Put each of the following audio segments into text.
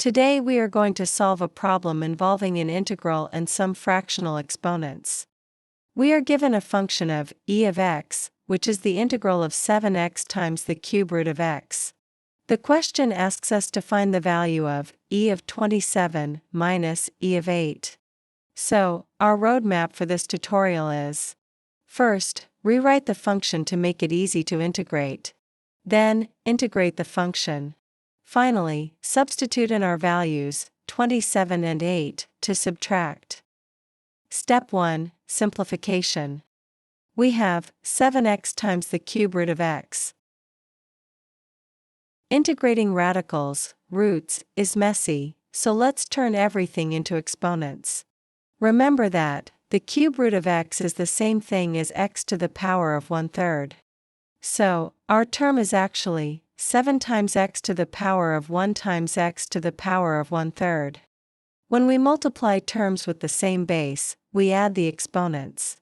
Today we are going to solve a problem involving an integral and some fractional exponents. We are given a function of e of x, which is the integral of 7x times the cube root of x. The question asks us to find the value of e of 27 minus e of 8. So, our roadmap for this tutorial is: first, rewrite the function to make it easy to integrate. Then, integrate the function. Finally, substitute in our values, 27 and 8, to subtract. Step 1. Simplification. We have 7x times the cube root of x. Integrating radicals, roots, is messy, so let's turn everything into exponents. Remember that the cube root of x is the same thing as x to the power of 1/3. So, our term is actually 7 times x to the power of 1 times x to the power of 1/3. When we multiply terms with the same base, we add the exponents.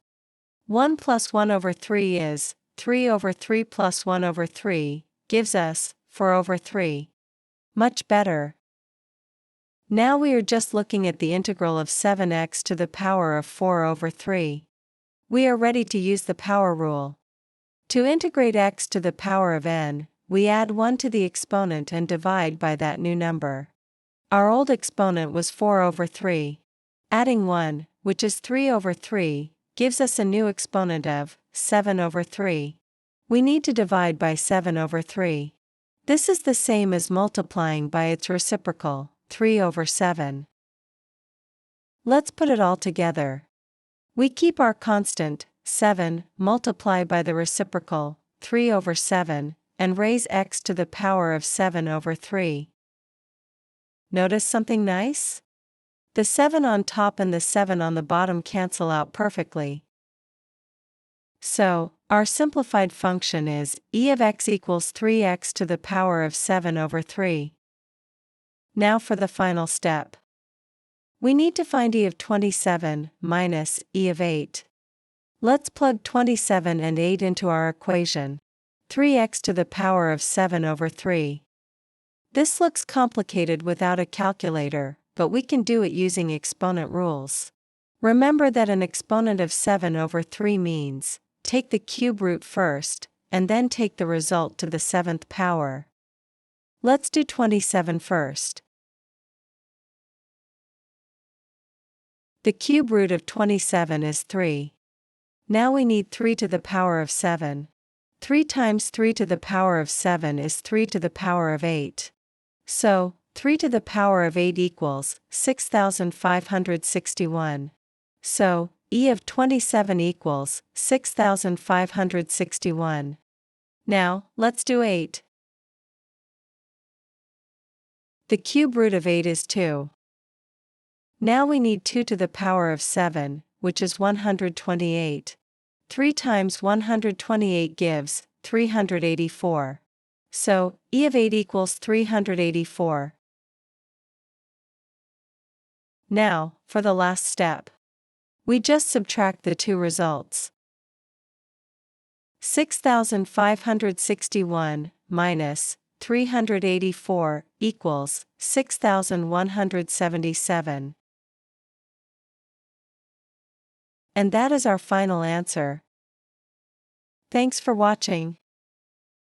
1 plus 1 over 3 is 3 over 3 plus 1 over 3, gives us 4 over 3. Much better. Now we are just looking at the integral of 7x to the power of 4 over 3. We are ready to use the power rule. To integrate x to the power of n, we add 1 to the exponent and divide by that new number. Our old exponent was 4 over 3. Adding 1, which is 3 over 3, gives us a new exponent of 7 over 3. We need to divide by 7 over 3. This is the same as multiplying by its reciprocal, 3 over 7. Let's put it all together. We keep our constant, 7, multiply by the reciprocal, 3 over 7, and raise x to the power of 7 over 3. Notice something nice? The 7 on top and the 7 on the bottom cancel out perfectly. So, our simplified function is e of x equals 3x to the power of 7 over 3. Now for the final step. We need to find e of 27 minus e of 8. Let's plug 27 and 8 into our equation. 3x to the power of 7 over 3. This looks complicated without a calculator, but we can do it using exponent rules. Remember that an exponent of 7 over 3 means, take the cube root first, and then take the result to the 7th power. Let's do 27 first. The cube root of 27 is 3. Now we need 3 to the power of 7. 3 times 3 to the power of 7 is 3 to the power of 8. So, 3 to the power of 8 equals 6,561. So, e of 27 equals 6,561. Now, let's do 8. The cube root of 8 is 2. Now we need 2 to the power of 7, which is 128. 3 times 128 gives 384. So, e of 8 equals 384. Now, for the last step. We just subtract the two results. 6,561 minus 384 equals 6,177. And that is our final answer. Thanks for watching.